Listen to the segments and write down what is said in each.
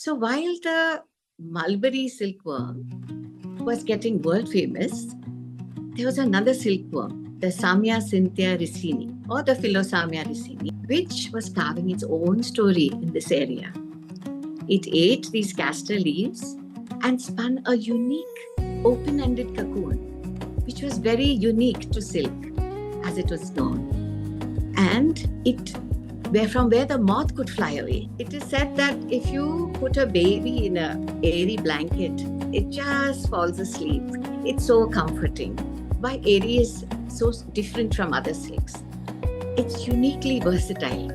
So while the mulberry silkworm was getting world famous, there was another silkworm, the Samia cynthia ricini, or the Philosamia ricini, which was carving its own story in this area. It ate these castor leaves and spun a unique open-ended cocoon, which was very unique to silk, as it was known. And from where the moth could fly away. It is said that if you put a baby in an airy blanket, it just falls asleep. It's so comforting. Why Eri is so different from other silks? It's uniquely versatile,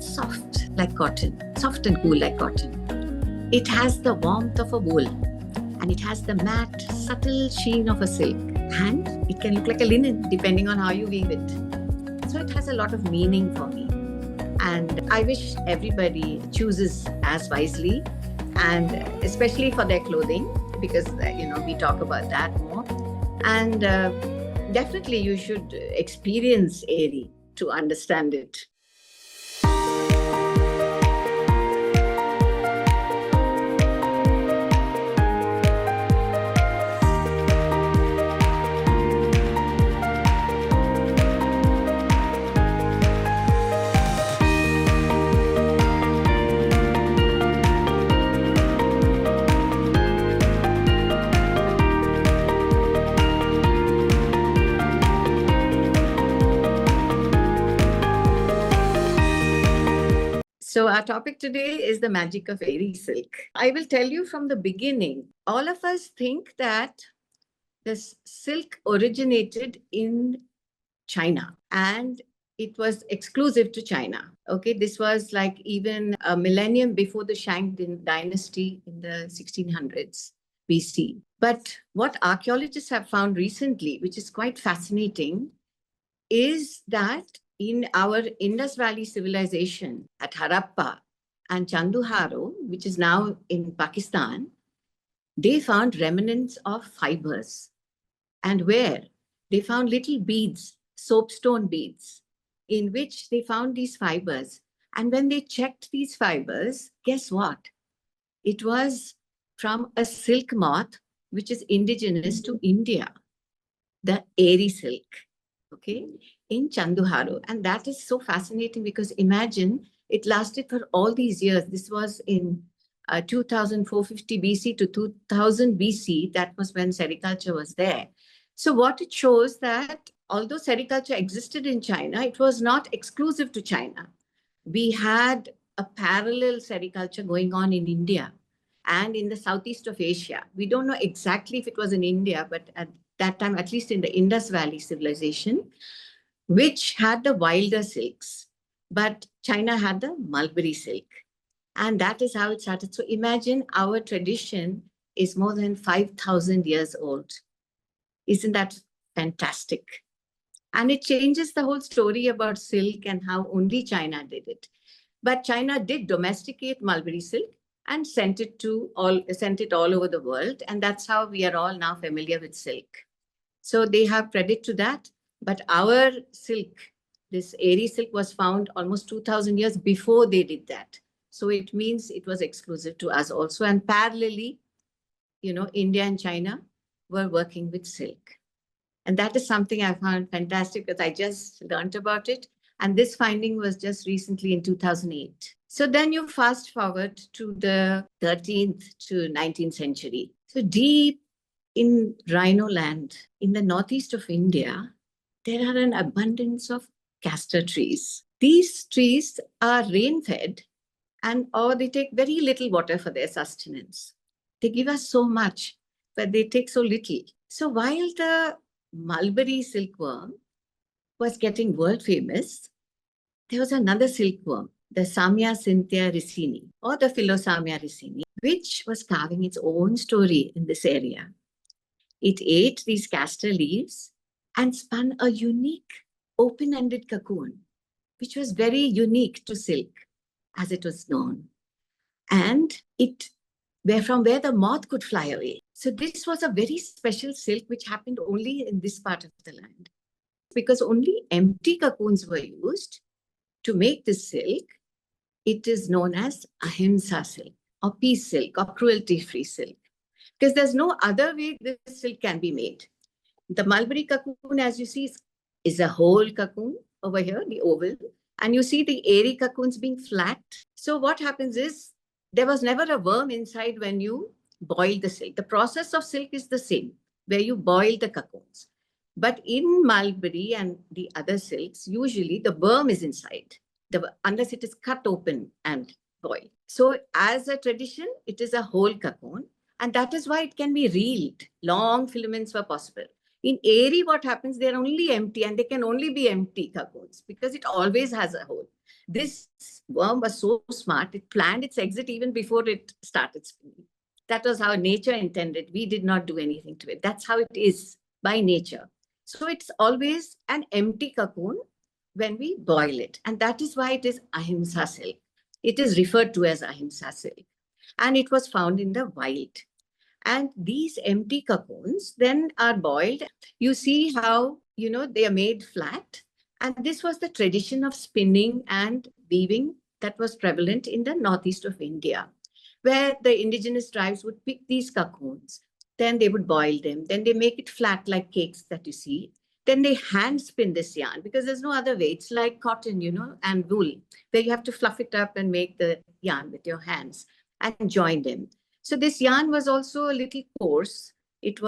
soft like cotton, soft and cool like cotton. It has the warmth of a wool, and it has the matte, subtle sheen of a silk. And it can look like a linen depending on how you weave it. So it has a lot of meaning for me. And I wish everybody chooses as wisely, and especially for their clothing, because we talk about that more. And definitely you should experience Eri to understand it. So our topic today is the magic of Eri Silk. I will tell you from the beginning. All of us think that this silk originated in China and it was exclusive to China. Okay, this was like even a millennium before the Shang dynasty in the 1600s BC. But what archaeologists have found recently, which is quite fascinating, is that in our Indus Valley Civilization at Harappa and Chanduharo, which is now in Pakistan, they found remnants of fibers. And where? They found little beads, soapstone beads, in which they found these fibers. And when they checked these fibers, guess what? It was from a silk moth, which is indigenous to India, the Eri silk. Okay, in Chanduharo. And that is so fascinating because imagine it lasted for all these years. This was in 2450 BC to 2000 BC. That was when sericulture was there. So what it shows that although sericulture existed in China, it was not exclusive to China. We had a parallel sericulture going on in India and in the southeast of Asia. We don't know exactly if it was in India, but at that time, at least in the Indus Valley Civilization, which had the wilder silks, but China had the mulberry silk. And that is how it started. So imagine our tradition is more than 5,000 years old. Isn't that fantastic? And it changes the whole story about silk and how only China did it. But China did domesticate mulberry silk and sent it all over the world. And that's how we are all now familiar with silk. So they have credit to that. But our silk, this Eri silk, was found almost 2,000 years before they did that. So it means it was exclusive to us also. And parallelly, India and China were working with silk. And that is something I found fantastic because I just learned about it. And this finding was just recently in 2008. So then you fast forward to the 13th to 19th century. So deep in Rhino land, in the northeast of India, there are an abundance of castor trees. These trees are rain-fed or they take very little water for their sustenance. They give us so much, but they take so little. So while the mulberry silkworm was getting world famous, there was another silkworm, the Samia cynthia ricini, or the Philosamia ricini, which was carving its own story in this area. It ate these castor leaves and spun a unique open-ended cocoon, which was very unique to silk, as it was known. And from where the moth could fly away. So this was a very special silk, which happened only in this part of the land. Because only empty cocoons were used to make this silk, it is known as AHIMSA Silk. or peace silk or cruelty-free silk, because there's no other way this silk can be made. The mulberry cocoon, as you see, is a whole cocoon over here, the oval. And you see the Eri cocoons being flat. So what happens is there was never a worm inside when you boil the silk. The process of silk is the same, where you boil the cocoons. But in mulberry and the other silks, usually the worm is inside, unless it is cut open and boiled. So as a tradition, it is a whole cocoon. And that is why it can be reeled. Long filaments were possible. In Eri, what happens, they're only empty, and they can only be empty cocoons because it always has a hole. This worm was so smart, it planned its exit even before it started spinning. That was how nature intended. We did not do anything to it. That's how it is by nature. So it's always an empty cocoon when we boil it. And that is why it is AHIMSA silk. It is referred to as AHIMSA silk. And it was found in the wild. And these empty cocoons then are boiled. You see how, they are made flat. And this was the tradition of spinning and weaving that was prevalent in the northeast of India, where the indigenous tribes would pick these cocoons. Then they would boil them. Then they make it flat like cakes that you see. Then they hand spin this yarn because there's no other way. It's like cotton, and wool, where you have to fluff it up and make the yarn with your hands and join them. So this yarn was also a little coarse. It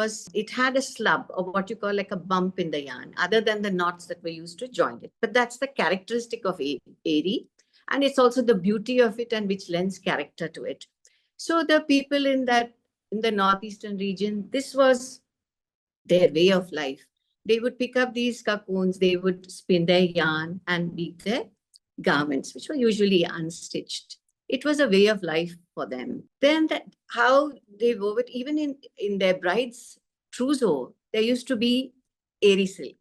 had a slub, or what you call like a bump in the yarn, other than the knots that were used to join it. But that's the characteristic of Eri. And it's also the beauty of it and which lends character to it. So the people in the northeastern region, this was their way of life. They would pick up these cocoons, they would spin their yarn and weave their garments, which were usually unstitched. It was a way of life for them. Then how they wove it, even in their bride's trousseau, there used to be Eri silk.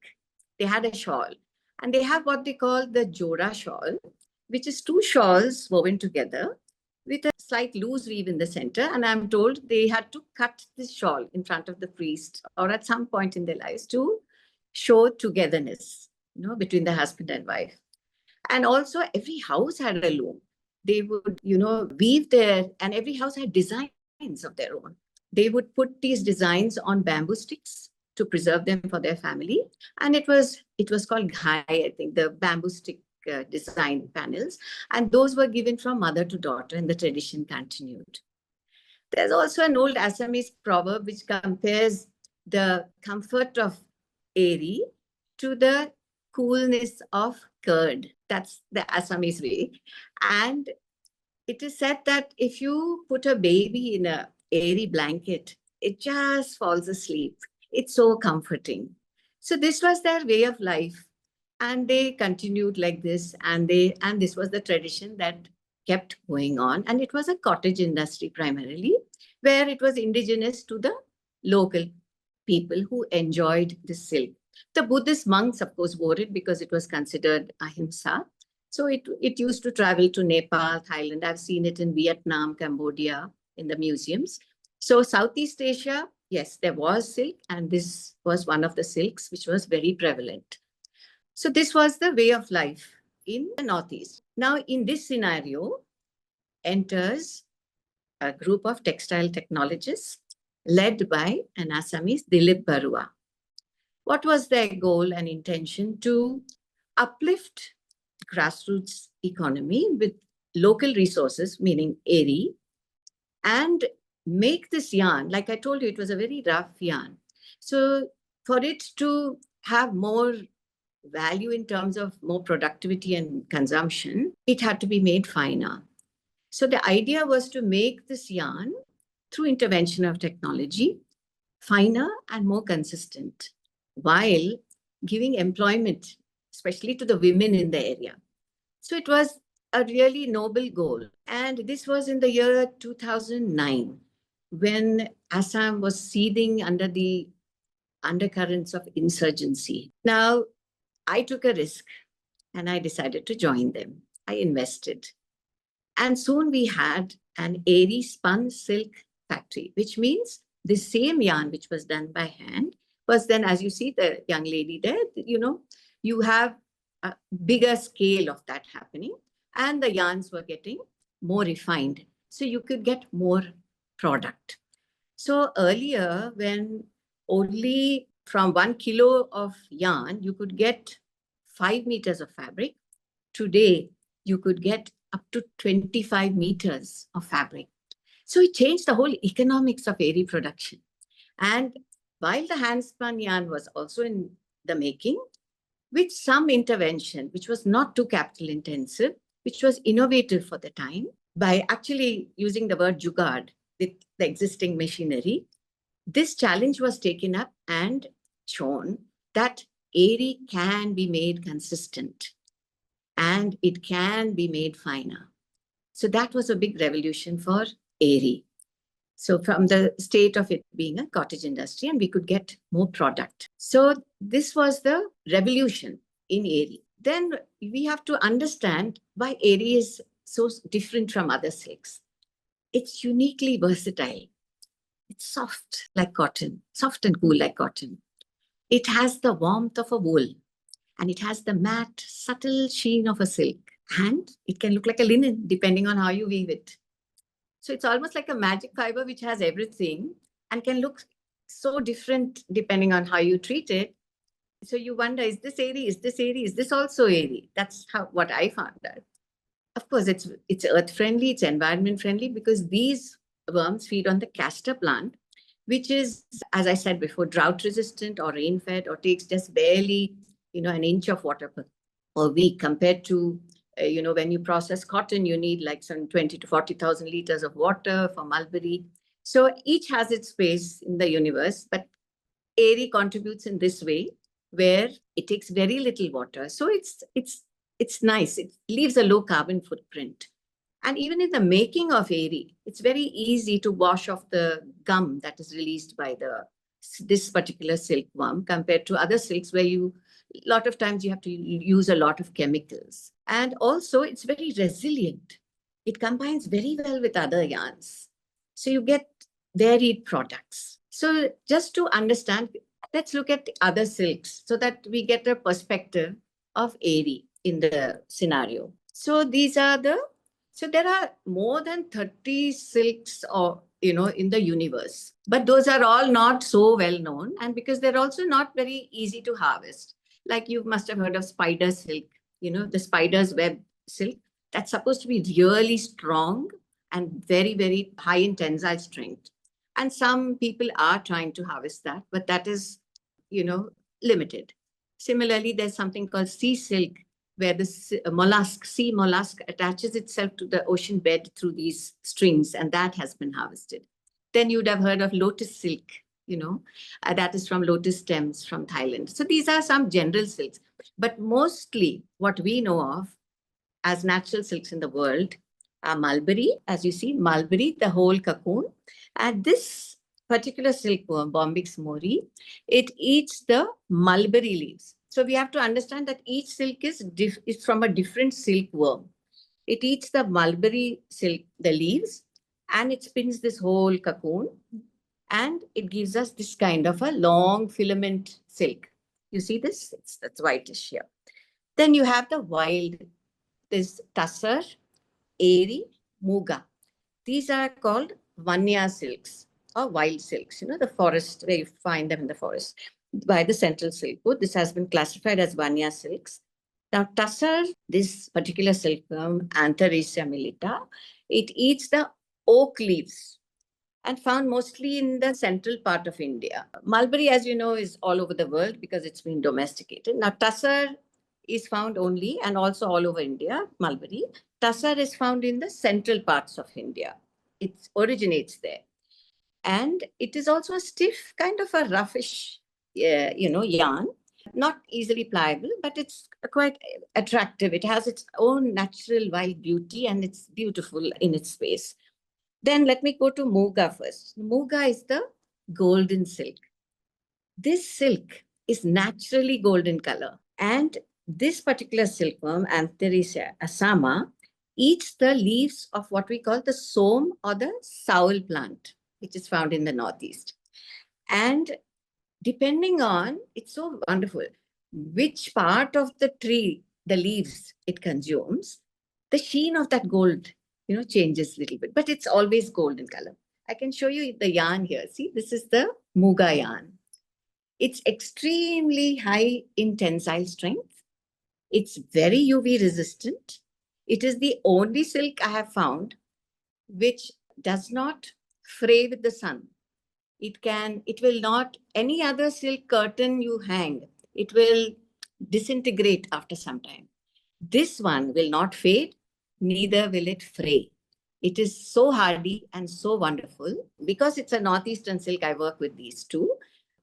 They had a shawl. And they have what they call the Jora shawl, which is two shawls woven together with a slight loose weave in the center. And I'm told they had to cut this shawl in front of the priest or at some point in their lives to show togetherness, between the husband and wife. And also every house had a loom. They would, weave and every house had designs of their own. They would put these designs on bamboo sticks to preserve them for their family. And it was called ghai, I think, the bamboo stick design panels. And those were given from mother to daughter, and the tradition continued. There's also an old Assamese proverb which compares the comfort of Eri to the coolness of curd. That's the Assamese way. And it is said that if you put a baby in a Eri blanket, it just falls asleep. It's so comforting. So this was their way of life. And they continued like this. And this was the tradition that kept going on. And it was a cottage industry primarily, where it was indigenous to the local people who enjoyed the silk. The Buddhist monks, of course, wore it because it was considered ahimsa. So it used to travel to Nepal, Thailand. I've seen it in Vietnam, Cambodia, in the museums. So Southeast Asia, yes, there was silk, and this was one of the silks which was very prevalent. So this was the way of life in the Northeast. Now, in this scenario, enters a group of textile technologists led by an Assamese, Dilip Barua. What was their goal and intention? To uplift grassroots economy with local resources, meaning Eri, and make this yarn, like I told you, it was a very rough yarn. So for it to have more value in terms of more productivity and consumption, it had to be made finer. So the idea was to make this yarn, through intervention of technology, finer and more consistent, while giving employment, especially to the women in the area. So it was a really noble goal. And this was in the year 2009, when Assam was seething under the undercurrents of insurgency. Now, I took a risk and I decided to join them. I invested. And soon we had an Eri spun silk factory, which means the same yarn which was done by hand was then, as you see the young lady there, you have a bigger scale of that happening, and the yarns were getting more refined. so you could get more product. So earlier, when only from 1 kilo of yarn, you could get 5 meters of fabric. Today, you could get up to 25 meters of fabric. So it changed the whole economics of Eri production. And while the hand-spun yarn was also in the making, with some intervention, which was not too capital intensive, which was innovative for the time, by actually using the word jugaad with the existing machinery, this challenge was taken up and shown that Eri can be made consistent and it can be made finer. So that was a big revolution for Eri. So from the state of it being a cottage industry, and we could get more product. So this was the revolution in Eri. Then we have to understand why Eri is so different from other silks. It's uniquely versatile. It's soft like cotton, soft and cool like cotton. It has the warmth of a wool, and it has the matte, subtle sheen of a silk. And it can look like a linen depending on how you weave it. So it's almost like a magic fiber which has everything and can look so different depending on how you treat it. So you wonder, is this Eri? Is this Eri? Is this also Eri? That's what I found out. Of course, it's earth friendly, it's environment friendly, because these worms feed on the castor plant, which is, as I said before, drought resistant or rain fed, or takes just barely, an inch of water per week, compared to, when you process cotton, you need like some 20 to 40,000 liters of water for mulberry. So each has its space in the universe, but Eri contributes in this way, where it takes very little water. So it's nice. It leaves a low carbon footprint. And even in the making of Eri, it's very easy to wash off the gum that is released by this particular silkworm, compared to other silks where a lot of times you have to use a lot of chemicals. And also it's very resilient. It combines very well with other yarns. So you get varied products. So just to understand, let's look at other silks so that we get a perspective of Eri in the scenario. So there are more than 30 silks in the universe, but those are all not so well known, and because they're also not very easy to harvest. Like you must have heard of spider silk, the spider's web silk. That's supposed to be really strong and very, very high in tensile strength. And some people are trying to harvest that, but that is, limited. Similarly, there's something called sea silk, where the sea mollusk attaches itself to the ocean bed through these strings, and that has been harvested. Then you'd have heard of lotus silk, that is from lotus stems from Thailand. So these are some general silks, but mostly what we know of as natural silks in the world are mulberry, as you see, mulberry, the whole cocoon. And this particular silkworm, Bombyx mori, it eats the mulberry leaves. So we have to understand that each silk is from a different silkworm. It eats the mulberry silk, the leaves, and it spins this whole cocoon, and it gives us this kind of a long filament silk. You see this? That's whitish here. Then you have the wild, this tussar, Eri, Muga. These are called Vanya silks or wild silks, the forest, where you find them in the forest, by the Central Silk Road. This has been classified as Vanya silks. Now, tussar, this particular silkworm, Antheraceae milita, it eats the oak leaves and found mostly in the central part of India. Mulberry, as you know, is all over the world because it's been domesticated. Now, tussar is found only, and also all over India, mulberry. Tussar is found in the central parts of India. It originates there. And it is also a stiff, kind of a roughish, yarn, not easily pliable, but it's quite attractive. It has its own natural wild beauty, and it's beautiful in its space. Then let me go to Muga first. Muga is the golden silk. This silk is naturally golden color, and this particular silkworm, Antheraceae asama, eats the leaves of what we call the som or the saul plant, which is found in the Northeast. And depending on, it's so wonderful, which part of the tree, the leaves it consumes, the sheen of that gold changes a little bit, but it's always golden color. I can show you the yarn here. See, this is the Muga yarn. It's extremely high in tensile strength. It's very UV resistant. It is the only silk I have found which does not fray with the sun. It will not, any other silk curtain you hang, it will disintegrate after some time. This one will not fade, neither will it fray. It is so hardy and so wonderful. Because it's a northeastern silk, I work with these two.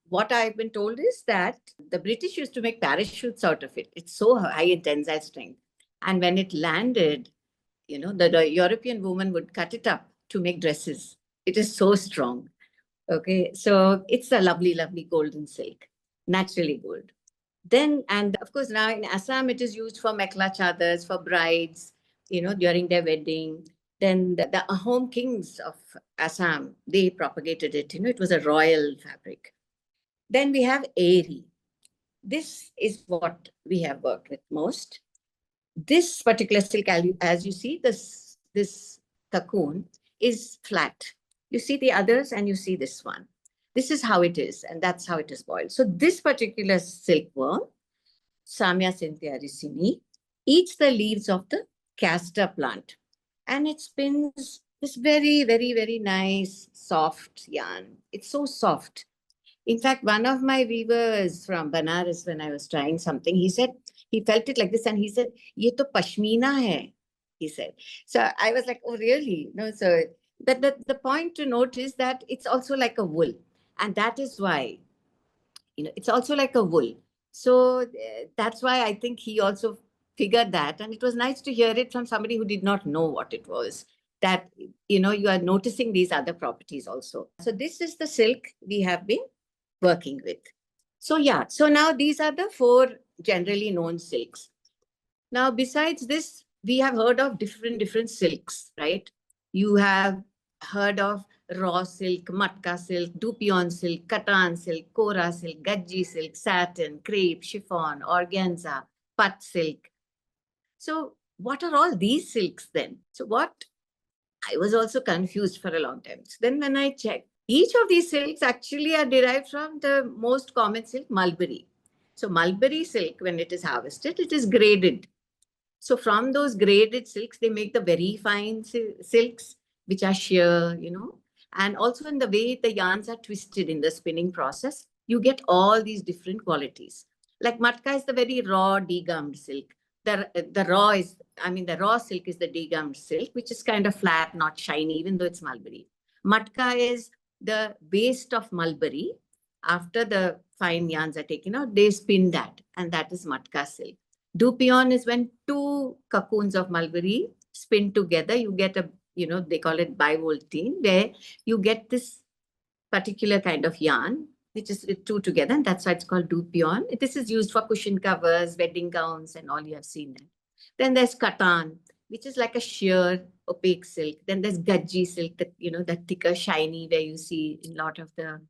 What I've been told is that the British used to make parachutes out of it. It's so high in tensile strength. And when it landed, the European woman would cut it up to make dresses. It is so strong. Okay, so it's a lovely, lovely golden silk, naturally gold. Then, and of course, now in Assam, it is used for mekhla chadars, for brides, during their wedding. Then the home kings of Assam, they propagated it. It was a royal fabric. Then we have Eri. This is what we have worked with most. This particular silk, as you see, this cocoon is flat. You see the others and you see this one. This is how it is, and that's how it is boiled. So this particular silkworm, Samia cynthia ricini, eats the leaves of the castor plant, and it spins this very, very, very nice, soft yarn. It's so soft. In fact, one of my weavers from Banaras, when I was trying something, he said, he felt it like this and he said, "Ye to pashmina hai," he said. So I was like, oh, really? No, so the point to note is that it's also like a wool. And that is why, it's also like a wool. So that's why I think he also figured that. And it was nice to hear it from somebody who did not know what it was. That, you are noticing these other properties also. So this is the silk we have been working with. So yeah, so now these are the 4 generally known silks. Now, besides this, we have heard of different silks, right? You have heard of raw silk, matka silk, dupion silk, katan silk, kora silk, gajji silk, satin, crepe, chiffon, organza, pat silk. So what are all these silks then? So what? I was also confused for a long time. So then when I checked, each of these silks actually are derived from the most common silk, mulberry. So mulberry silk, when it is harvested, it is graded. So from those graded silks, they make the very fine silks, which are sheer, and also in the way the yarns are twisted in the spinning process, you get all these different qualities. Like matka is the very raw, degummed silk. The raw silk is the degummed silk, which is kind of flat, not shiny, even though it's mulberry. Matka is the waste of mulberry. After the fine yarns are taken out, they spin that, and that is matka silk. Dupion is when 2 cocoons of mulberry spin together. You get they call it bivoltine, where you get this particular kind of yarn, which is 2 together, and that's why it's called dupion. This is used for cushion covers, wedding gowns, and all you have seen that. Then there's katan, which is like a sheer opaque silk. Then there's gajji silk, that thicker, shiny, where you see in a lot of the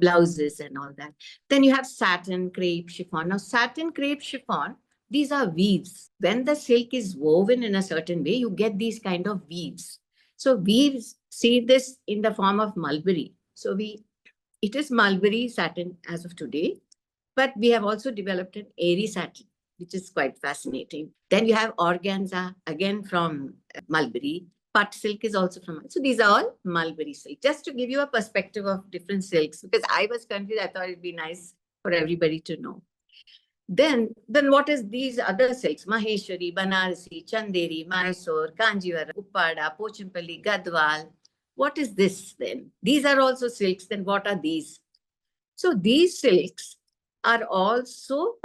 blouses and all that. Then you have satin, crepe, chiffon. Now, satin, crepe, chiffon, these are weaves. When the silk is woven in a certain way, you get these kind of weaves. So weaves see this in the form of mulberry. So it is mulberry satin as of today, but we have also developed an Eri satin, which is quite fascinating. Then you have organza, again from mulberry. Pat silk is also from, so these are all mulberry silk. Just to give you a perspective of different silks, because I was confused, I thought it'd be nice for everybody to know. Then what is these other silks? Maheshwari, Banarasi, Chanderi, Mysore, Kanjivara, Uppada, Pochampalli, Gadwal. What is this then? These are also silks. Then what are these? So these silks are also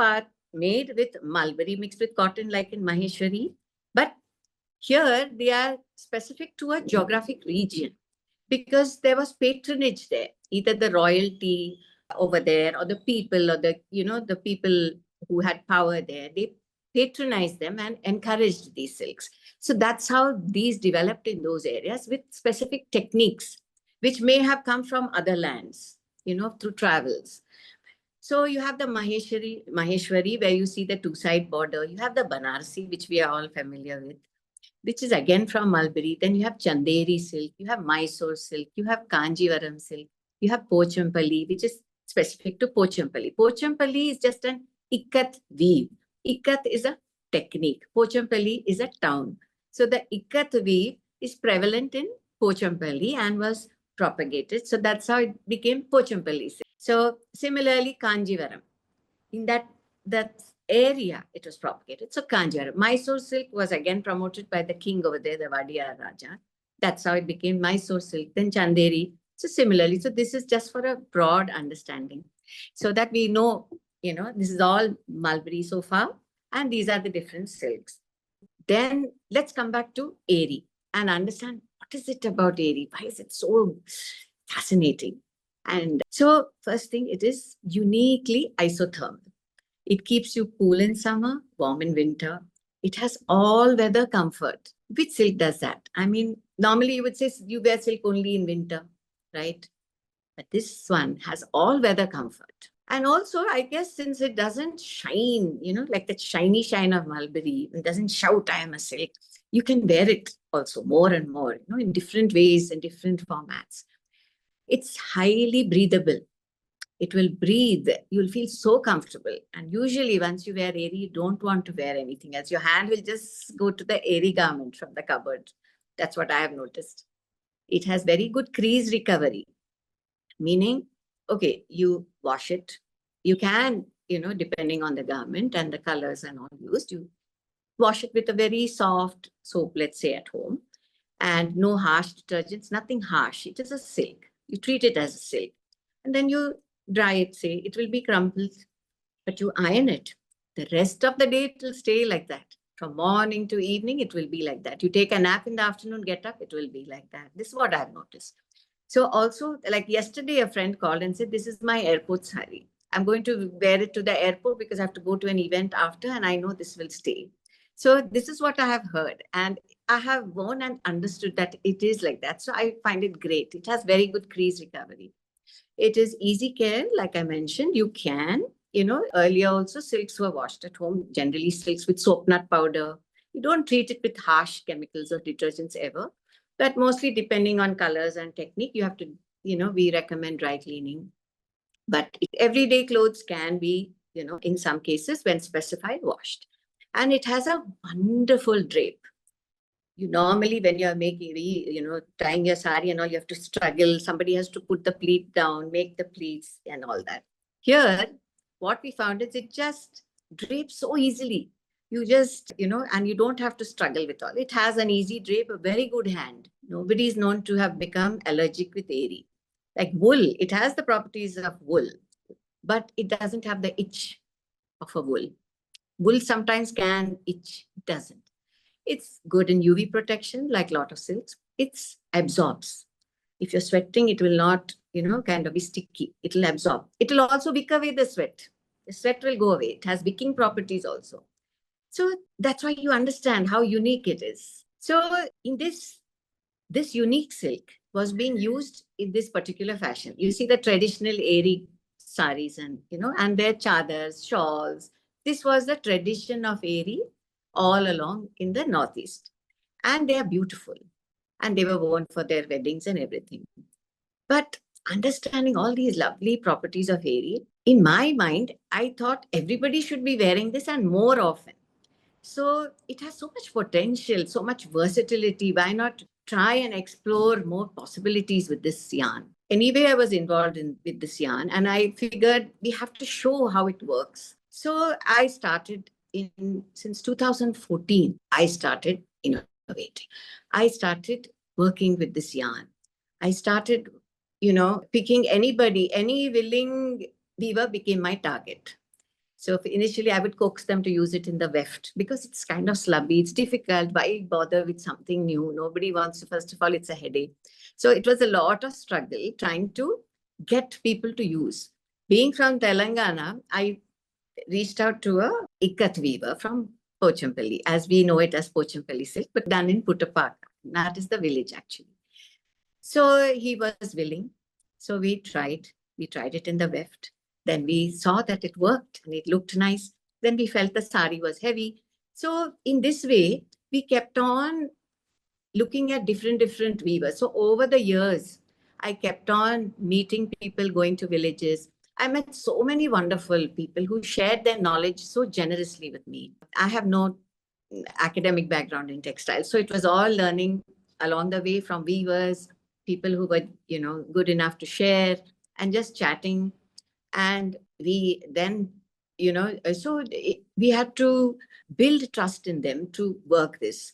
made with mulberry mixed with cotton, like in Maheshwari. But here they are specific to a geographic region because there was patronage there, either the royalty over there or the people or the people who had power there. They patronized them and encouraged these silks. So that's how these developed in those areas with specific techniques, which may have come from other lands, through travels. So you have the Maheshwari, where you see the 2-side border. You have the Banarsi, which we are all familiar with. which is again from mulberry. Then you have Chanderi silk, you have Mysore silk, you have Kanjivaram silk, you have Pochampalli, which is specific to Pochampalli. Pochampalli is just an ikat weave. Ikat is a technique. Pochampalli is a town. So the ikat weave is prevalent in Pochampalli and was propagated. So that's how it became Pochampalli silk. So similarly, Kanjivaram. In that area, it was propagated. So Kanjivaram. Mysore silk was again promoted by the king over there, the Vadiyar Raja. That's how it became Mysore silk. Then Chanderi. So similarly, so this is just for a broad understanding, so that we know, this is all mulberry so far, and these are the different silks. Then let's come back to Eri and understand what is it about Eri? Why is it so fascinating? And so first thing, it is uniquely isothermal. It keeps you cool in summer, warm in winter. It has all weather comfort. Which silk does that? I mean, normally you would say you wear silk only in winter, right? But this one has all weather comfort. And also, I guess, since it doesn't shine, like the shiny shine of mulberry, it doesn't shout, I am a silk, you can wear it also more and more, in different ways, in different formats. It's highly breathable. It will breathe. You'll feel so comfortable. And usually once you wear Eri, you don't want to wear anything else. Your hand will just go to the Eri garment from the cupboard. That's what I have noticed. It has very good crease recovery. Meaning, okay, you wash it. You can, depending on the garment and the colors and all used, you wash it with a very soft soap, let's say at home, and no harsh detergents, nothing harsh. It is a silk. You treat it as a silk. And then you dry it, say, it will be crumpled, but you iron it. The rest of the day, it will stay like that. From morning to evening, it will be like that. You take a nap in the afternoon, get up, it will be like that. This is what I've noticed. So also, like yesterday, a friend called and said, this is my airport sari. I'm going to wear it to the airport because I have to go to an event after, and I know this will stay. So this is what I have heard. And I have worn and understood that it is like that. So I find it great. It has very good crease recovery. It is easy care, like I mentioned. You can, earlier also silks were washed at home, generally silks with soap nut powder. You don't treat it with harsh chemicals or detergents ever. But mostly depending on colors and technique, you have to, we recommend dry cleaning. But everyday clothes can be, in some cases when specified, washed. And it has a wonderful drape. You normally, when you're making, tying your sari and all, you have to struggle. Somebody has to put the pleat down, make the pleats and all that. Here, what we found is it just drapes so easily. You just, and you don't have to struggle with all. It has an easy drape, a very good hand. Nobody is known to have become allergic with Eri. Like wool, it has the properties of wool, but it doesn't have the itch of a wool. Wool sometimes can itch, it doesn't. It's good in UV protection, like a lot of silks. It absorbs. If you're sweating, it will not, kind of be sticky. It will absorb. It will also wick away the sweat. The sweat will go away. It has wicking properties also. So that's why you understand how unique it is. So in this unique silk was being used in this particular fashion. You see the traditional Eri saris and, and their chadars, shawls. This was the tradition of Eri all along in the Northeast. And they are beautiful. And they were worn for their weddings and everything. But understanding all these lovely properties of Eri, in my mind, I thought everybody should be wearing this and more often. So it has so much potential, so much versatility. Why not try and explore more possibilities with this yarn? Anyway, I was involved with this yarn, and I figured we have to show how it works. So I started since 2014, I started innovating. I started working with this yarn. I started, picking anybody, any willing weaver became my target. So initially, I would coax them to use it in the weft because it's kind of slubby. It's difficult. Why bother with something new? Nobody wants to. First of all, it's a headache. So it was a lot of struggle trying to get people to use. Being from Telangana, I reached out to a ikat weaver from Pochampalli, as we know it as Pochampalli silk, but done in Puttapaka. That is the village, actually. So he was willing. So we tried it in the weft. Then we saw that it worked and it looked nice. Then we felt the sari was heavy. So in this way, we kept on looking at different weavers. So over the years, I kept on meeting people, going to villages. I met so many wonderful people who shared their knowledge so generously with me. I have no academic background in textiles, so it was all learning along the way from weavers, people who were, good enough to share, and just chatting. And we then, we had to build trust in them to work this.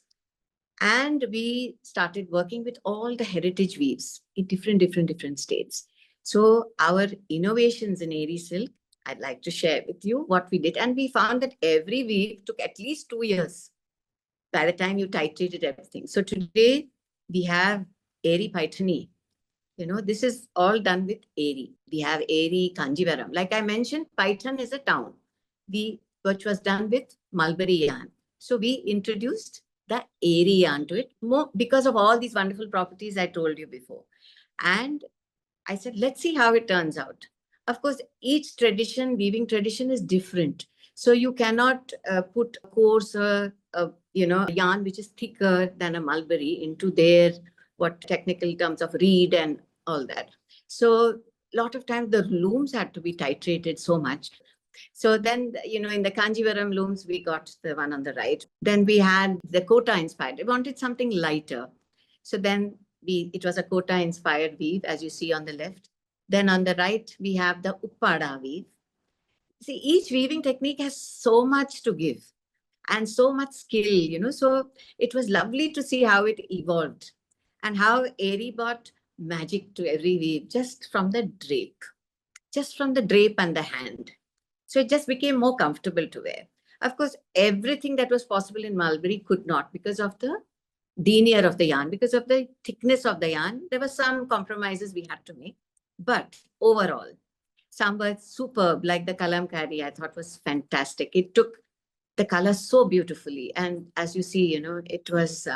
And we started working with all the heritage weaves in different states. So our innovations in Eri Silk, I'd like to share with you what we did. And we found that every weave took at least 2 years by the time you titrated everything. So today we have Eri Paithani. This is all done with Eri. We have Eri Kanjivaram. Like I mentioned, Python is a town, which was done with mulberry yarn. So we introduced the Eri yarn to it more because of all these wonderful properties I told you before. And I said, let's see how it turns out. Of course, each weaving tradition is different. So you cannot put a coarser, yarn which is thicker than a mulberry into their technical terms of reed and all that. So a lot of times the looms had to be titrated so much. So then, in the Kanjivaram looms, we got the one on the right. Then we had the Kota inspired. We wanted something lighter. So then it was a Kota inspired weave, as you see on the left. Then on the right, we have the Uppada weave. See, each weaving technique has so much to give and so much skill, So it was lovely to see how it evolved and how Eri brought magic to every weave just from the drape and the hand. So it just became more comfortable to wear. Of course, everything that was possible in mulberry could not because of the denier of the yarn, because of the thickness of the yarn. There were some compromises we had to make. But overall, some were superb, like the kalamkari, I thought was fantastic. It took the color so beautifully. And as you see, it was,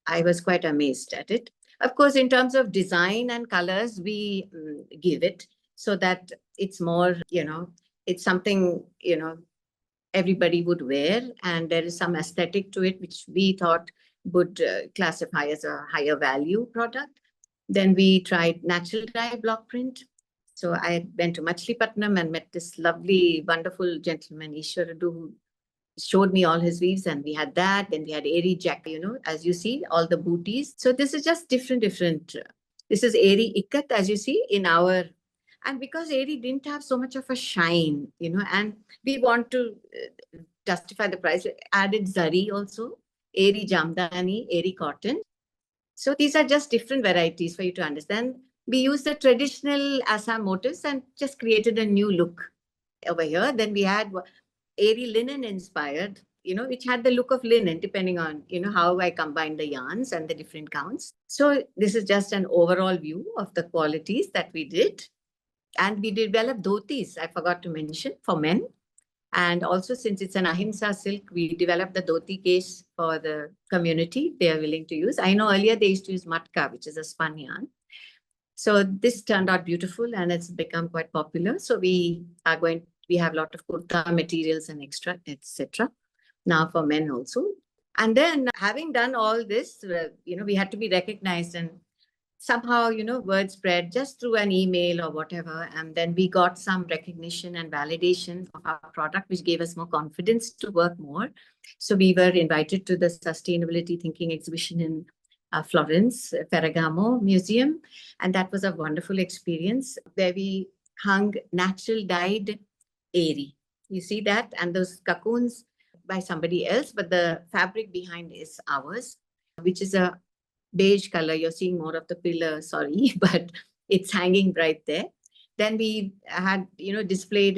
I was quite amazed at it. Of course, in terms of design and colors, we give it so that it's more, it's something, everybody would wear. And there is some aesthetic to it, which we thought would classify as a higher value product. Then we tried natural dye block print. So I went to Machilipatnam and met this lovely, wonderful gentleman, Ishwaradu, who showed me all his weaves, and we had that. Then we had Eri Jack, as you see, all the booties. So this is just different. This is Eri Ikat, as you see, in our... And because Eri didn't have so much of a shine, and we want to justify the price, we added Zari also, Eri Jamdani, Eri cotton. So these are just different varieties for you to understand. We used the traditional Assam motifs and just created a new look over here. Then we had Eri linen inspired, which had the look of linen, depending on, how I combined the yarns and the different counts. So this is just an overall view of the qualities that we did. And we developed dhotis, I forgot to mention, for men. And also, since it's an AHIMSA silk, we developed the dhoti case for the community they are willing to use. I know earlier they used to use matka, which is a spun yarn. So this turned out beautiful and it's become quite popular. So we have a lot of kurta materials and extra, etc. now for men also. And then having done all this, we had to be recognized, and somehow, word spread just through an email or whatever. And then we got some recognition and validation of our product, which gave us more confidence to work more. So we were invited to the Sustainability Thinking exhibition in Florence, Ferragamo Museum. And that was a wonderful experience where we hung natural dyed Eri. You see that? And those cocoons by somebody else, but the fabric behind is ours, which is a beige color. You're seeing more of the pillar, sorry, but it's hanging right there. Then we had, displayed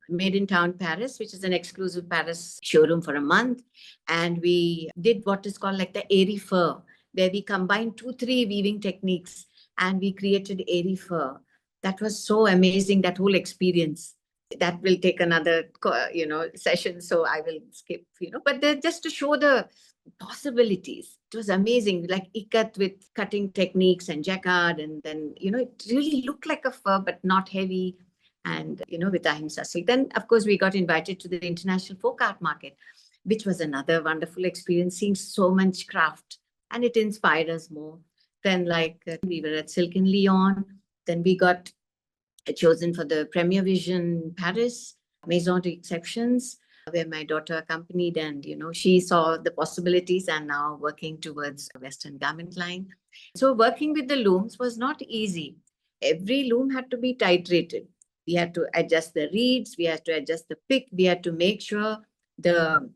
Made in Town Paris, which is an exclusive Paris showroom for a month. And we did what is called like the Eri fur, where we combined 2-3 weaving techniques and we created Eri fur. That was so amazing, that whole experience. That will take another, session, so I will skip, but just to show the possibilities. It was amazing, like ikat with cutting techniques and jacquard, and then, it really looked like a fur, but not heavy, and, with AHIMSA Silk. Then, of course, we got invited to the International Folk Art Market. which was another wonderful experience, seeing so much craft, and it inspired us more. Then, we were at Silk in Lyon. Then we got chosen for the Premier Vision Paris, Maison d'Exceptions, where my daughter accompanied, and she saw the possibilities and now working towards a Western garment line. So working with the looms was not easy. Every loom had to be titrated. We had to adjust the reeds, we had to adjust the pick, we had to make sure the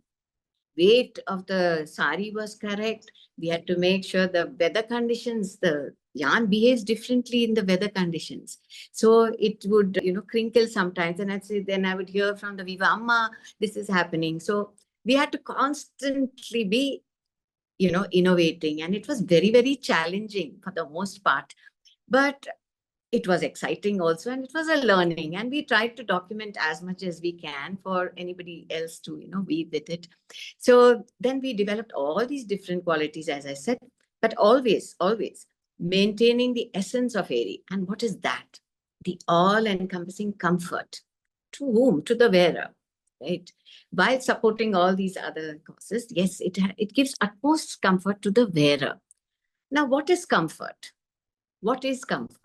weight of the sari was correct. We had to make sure the weather conditions, the yarn behaves differently in the weather conditions. So it would, crinkle sometimes. And then I would hear from the Viva Amma, this is happening. So we had to constantly be, innovating. And it was very, very challenging for the most part. But it was exciting also, and it was a learning, and we tried to document as much as we can for anybody else to weave with it. So then we developed all these different qualities, as I said, but always maintaining the essence of Eri. And what is that? The all-encompassing comfort. To whom? To the wearer, right? While supporting all these other causes, yes, it gives utmost comfort to the wearer. Now, what is comfort? What is comfort?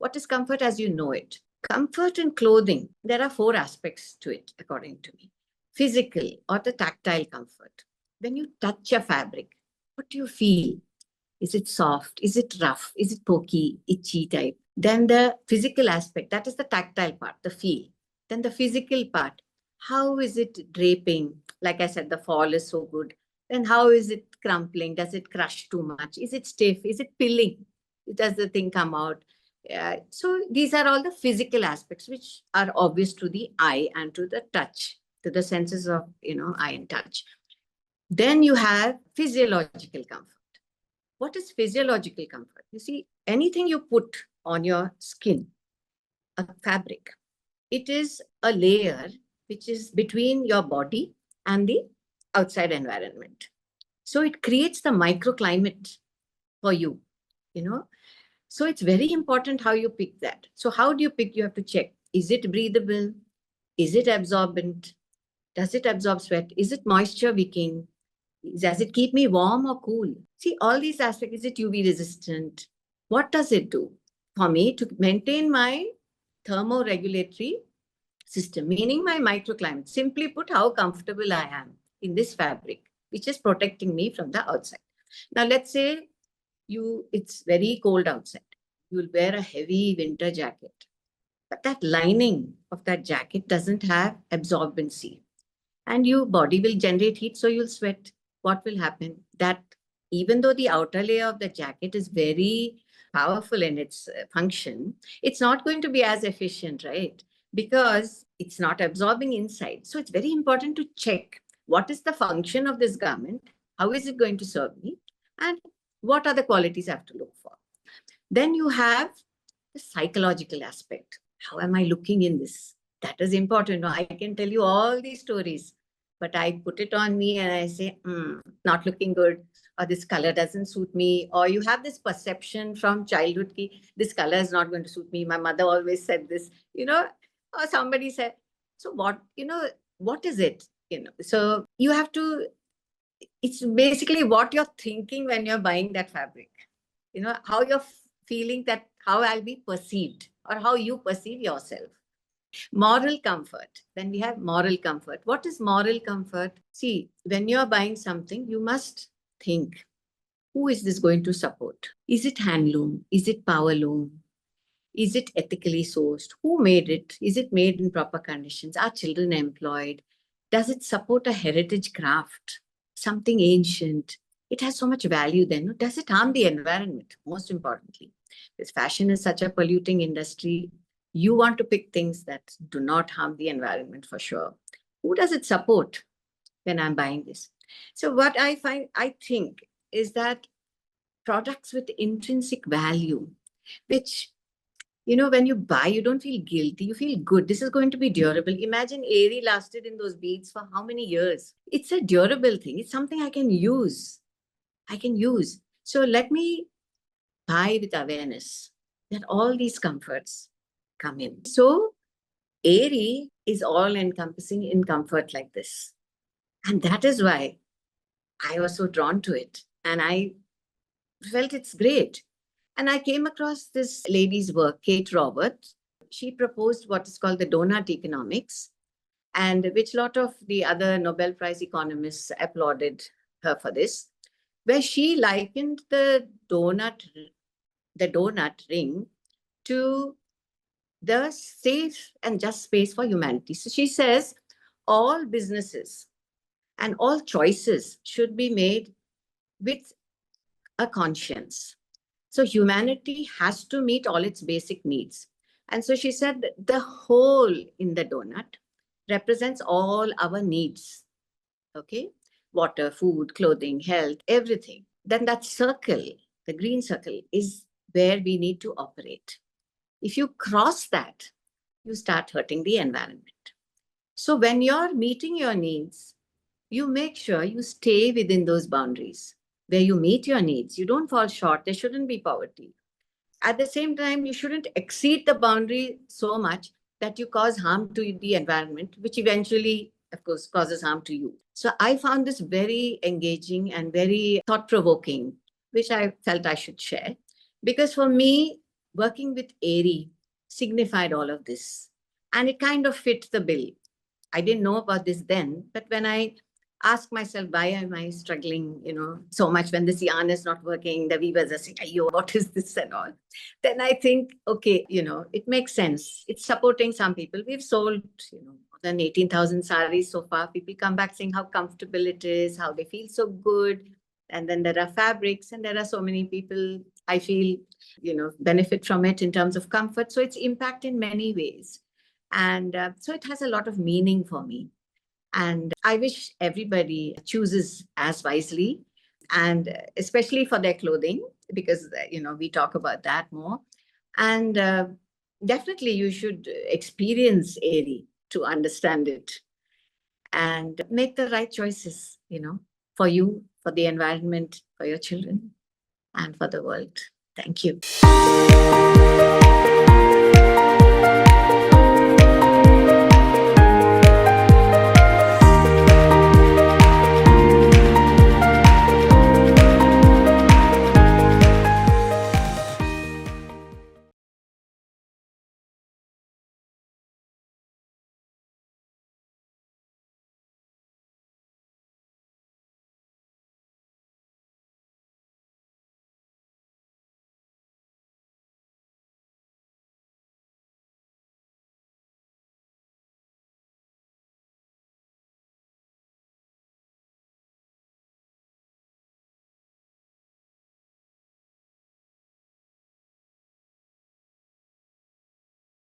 What is comfort as you know it? Comfort in clothing, there are 4 aspects to it, according to me. Physical or the tactile comfort. When you touch a fabric, what do you feel? Is it soft? Is it rough? Is it pokey, itchy type? Then the physical aspect, that is the tactile part, the feel. Then the physical part, how is it draping? Like I said, the fall is so good. Then how is it crumpling? Does it crush too much? Is it stiff? Is it pilling? Does the thing come out? So these are all the physical aspects which are obvious to the eye and to the touch, to the senses of, eye and touch. Then you have physiological comfort. What is physiological comfort? You see, anything you put on your skin, a fabric, it is a layer which is between your body and the outside environment. So it creates the microclimate for you, So it's very important how you pick that. So how do you pick? You have to check. Is it breathable? Is it absorbent? Does it absorb sweat? Is it moisture wicking? Does it keep me warm or cool? See, all these aspects. Is it UV resistant? What does it do for me to maintain my thermoregulatory system, meaning my microclimate? Simply put, how comfortable I am in this fabric, which is protecting me from the outside. Now, let's say it's very cold outside. You will wear a heavy winter jacket, but that lining of that jacket doesn't have absorbency, and your body will generate heat, so you'll sweat. What will happen? That even though the outer layer of the jacket is very powerful in its function, it's not going to be as efficient, right? Because it's not absorbing inside. So it's very important to check what is the function of this garment, how is it going to serve me, and what are the qualities I have to look for. Then you have the psychological aspect. How am I looking in this? That is important. I can tell you all these stories, but I put it on me and I say, not looking good, or this color doesn't suit me, or you have this perception from childhood, this color is not going to suit me. My mother always said this, or somebody said, so what, what is it? So you have to, it's basically what you're thinking when you're buying that fabric, how you're feeling, that how I'll be perceived or how you perceive yourself. Moral comfort. Then we have moral comfort. What is moral comfort? See, when you're buying something, you must think, who is this going to support? Is it handloom? Is it powerloom? Is it ethically sourced? Who made it? Is it made in proper conditions? Are children employed? Does it support a heritage craft? Something ancient? It has so much value then. Does it harm the environment? Most importantly, because fashion is such a polluting industry, you want to pick things that do not harm the environment for sure. Who does it support when I'm buying this? So what I think is that products with intrinsic value, which, when you buy, you don't feel guilty, you feel good. This is going to be durable. Imagine Eri lasted in those beads for how many years? It's a durable thing. It's something I can use. So let me buy with awareness that all these comforts come in. So Eri is all encompassing in comfort like this. And that is why I was so drawn to it. And I felt it's great. And I came across this lady's work, Kate Roberts. She proposed what is called the donut economics, and which a lot of the other Nobel Prize economists applauded her for this, where she likened the donut ring to the safe and just space for humanity. So she says all businesses and all choices should be made with a conscience. So humanity has to meet all its basic needs. And so she said that the hole in the donut represents all our needs. Okay? Water, food, clothing, health, everything. Then that circle, the green circle, is where we need to operate. If you cross that, you start hurting the environment. So when you're meeting your needs, you make sure you stay within those boundaries where you meet your needs. You don't fall short. There shouldn't be poverty. At the same time, you shouldn't exceed the boundary so much that you cause harm to the environment, which eventually, of course, causes harm to you. So I found this very engaging and very thought provoking, which I felt I should share. Because for me, working with Eri signified all of this. And it kind of fit the bill. I didn't know about this then, but when I ask myself, why am I struggling, so much when this yarn is not working, the weavers are saying, "Ayo, what is this and all?" Then I think, okay, it makes sense. It's supporting some people. We've sold, more than 18,000 saris so far. People come back saying how comfortable it is, how they feel so good. And then there are fabrics, and there are so many people I feel, benefit from it in terms of comfort. So it's impact in many ways. And so it has a lot of meaning for me. And I wish everybody chooses as wisely, and especially for their clothing, because, we talk about that more. And definitely you should experience Eri to understand it and make the right choices, for you, for the environment, for your children, and for the world. Thank you.